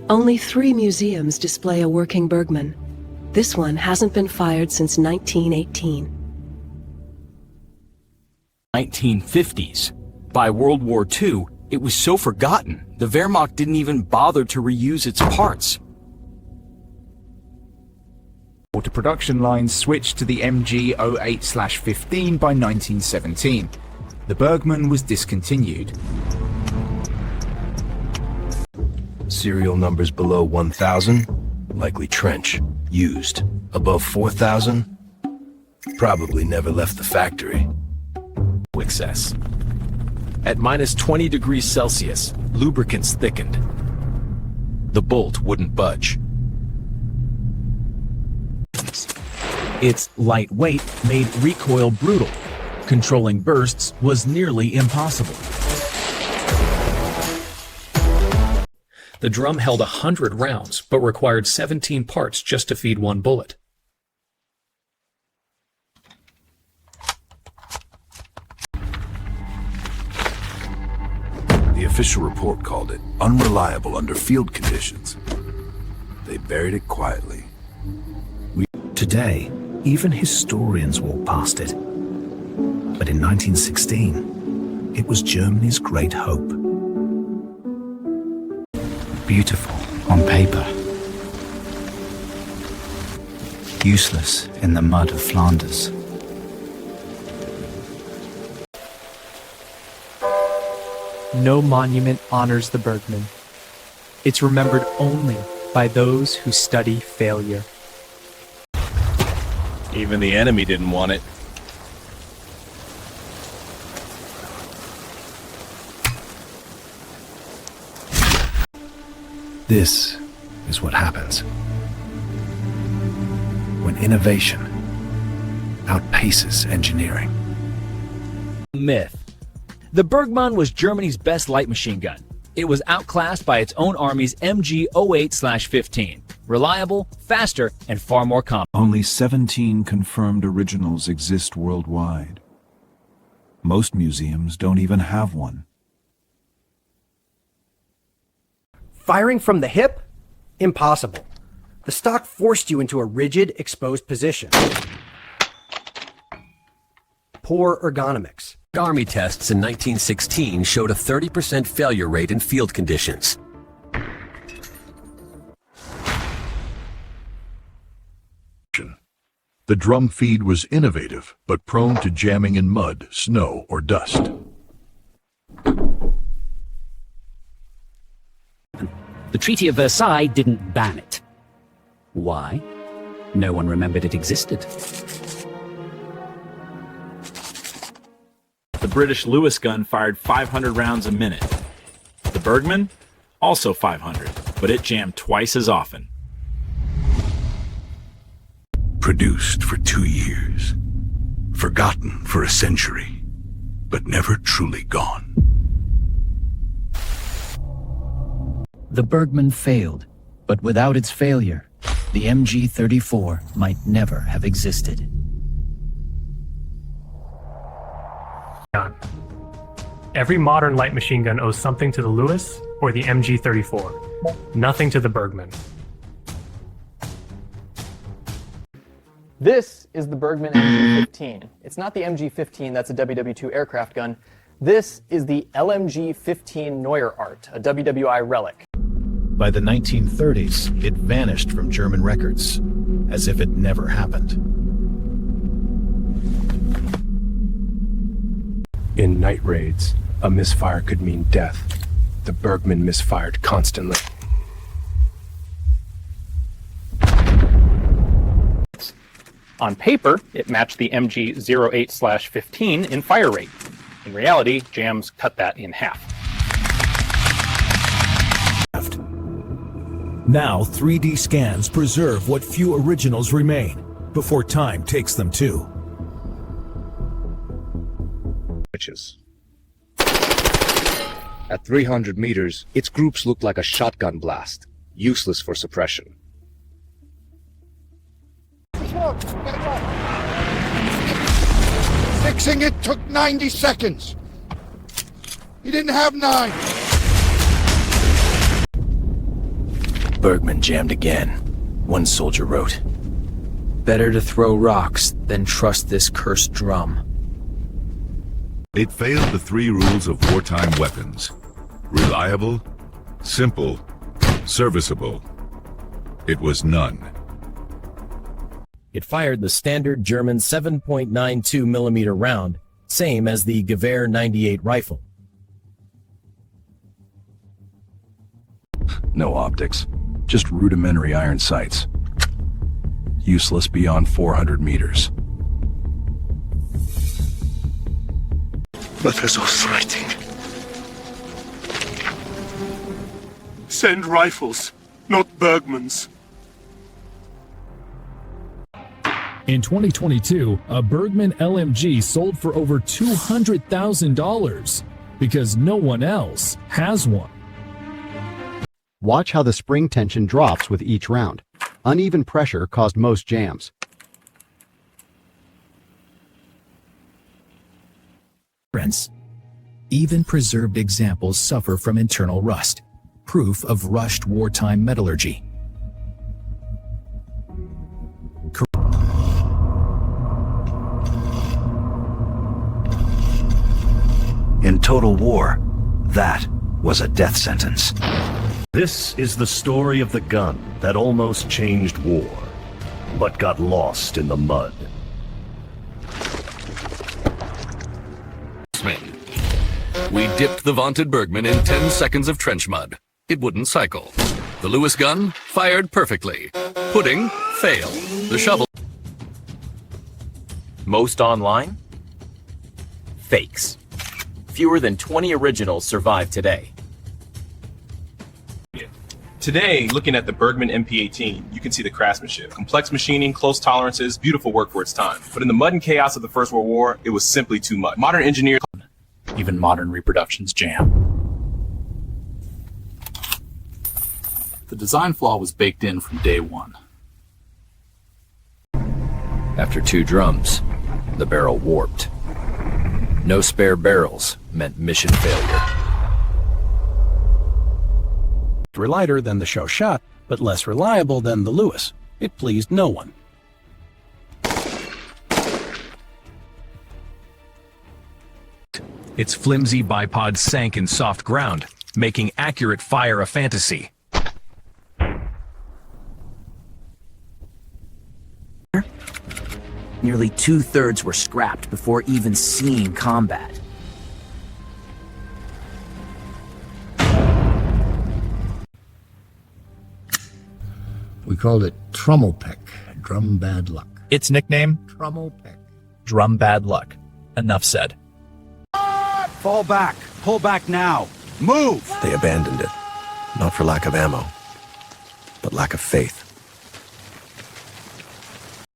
Only 3 museums display a working Bergmann. This one hasn't been fired since 1918. 1950s. By World War II, it was so forgotten, the Wehrmacht didn't even bother to reuse its parts. The production lines switched to the MG 08/15 by 1917. The Bergmann was discontinued. Serial numbers below 1,000, likely trench, used. Above 4,000, probably never left the factory. Excess. At minus 20 degrees Celsius, lubricants thickened. The bolt wouldn't budge. Its lightweight made recoil brutal. Controlling bursts was nearly impossible. The drum held 100 rounds, but required 17 parts just to feed one bullet. The official report called it unreliable under field conditions. They buried it quietly. Today, even historians walk past it. But in 1916, it was Germany's great hope. Beautiful on paper. Useless in the mud of Flanders. No monument honors the Bergmann. It's remembered only by those who study failure. Even the enemy didn't want it. This is what happens when innovation outpaces engineering. Myth. The Bergmann was Germany's best light machine gun. It was outclassed by its own army's MG 08/15. Reliable, faster, and far more compact. Only 17 confirmed originals exist worldwide. Most museums don't even have one. Firing from the hip? Impossible. The stock forced you into a rigid, exposed position. Poor ergonomics. Army tests in 1916 showed a 30% failure rate in field conditions. The drum feed was innovative, but prone to jamming in mud, snow, or dust. The Treaty of Versailles didn't ban it. Why? No one remembered it existed. The British Lewis gun fired 500 rounds a minute. The Bergmann, also 500, but it jammed twice as often. Produced for 2 years, forgotten for a century, but never truly gone. The Bergmann failed, but without its failure, the MG-34 might never have existed. Every modern light machine gun owes something to the Lewis or the MG-34, nothing to the Bergmann. This is the Bergmann MG-15. It's not the MG-15, that's a WW2 aircraft gun. This is the LMG-15 Neuer art, a WWI relic. By the 1930s, it vanished from German records, as if it never happened. In night raids, a misfire could mean death. The Bergmann misfired constantly. On paper, it matched the MG 08/15 in fire rate. In reality, jams cut that in half. Now 3D scans preserve what few originals remain, before time takes them too. At 300 meters, its groups looked like a shotgun blast, useless for suppression. Fixing it took 90 seconds. He didn't have 9. Bergmann jammed again. One soldier wrote, "Better to throw rocks than trust this cursed drum." It failed the 3 rules of wartime weapons: reliable, simple, serviceable. It was none. It fired the standard German 7.92 millimeter round, same as the Gewehr 98 rifle. No optics, just rudimentary iron sights. Useless beyond 400 meters. Letters of writing. Send rifles, not Bergmann's. In 2022, a Bergmann LMG sold for over $200,000 because no one else has one. Watch how the spring tension drops with each round. Uneven pressure caused most jams. Even preserved examples suffer from internal rust, proof of rushed wartime metallurgy. In total war, that was a death sentence. This is the story of the gun that almost changed war, but got lost in the mud. We dipped the vaunted Bergmann in 10 seconds of trench mud. It wouldn't cycle. The Lewis gun fired perfectly. Pudding failed. The shovel. Most online? Fakes. Fewer than 20 originals survive today. Today, looking at the Bergmann MP18, you can see the craftsmanship. Complex machining, close tolerances, beautiful work for its time. But in the mud and chaos of the First World War, it was simply too much. Modern engineers... Even modern reproductions jam. The design flaw was baked in from day one. After 2 drums, the barrel warped. No spare barrels meant mission failure. Lighter than the show shot, but less reliable than the Lewis. It pleased no one. Its flimsy bipod sank in soft ground, making accurate fire a fantasy. Nearly 2/3 were scrapped before even seeing combat. We called it Trommelpeck, drum bad luck. Its nickname? Trommelpeck. Drum bad luck. Enough said. Fall back. Pull back now. Move! They abandoned it, not for lack of ammo, but lack of faith.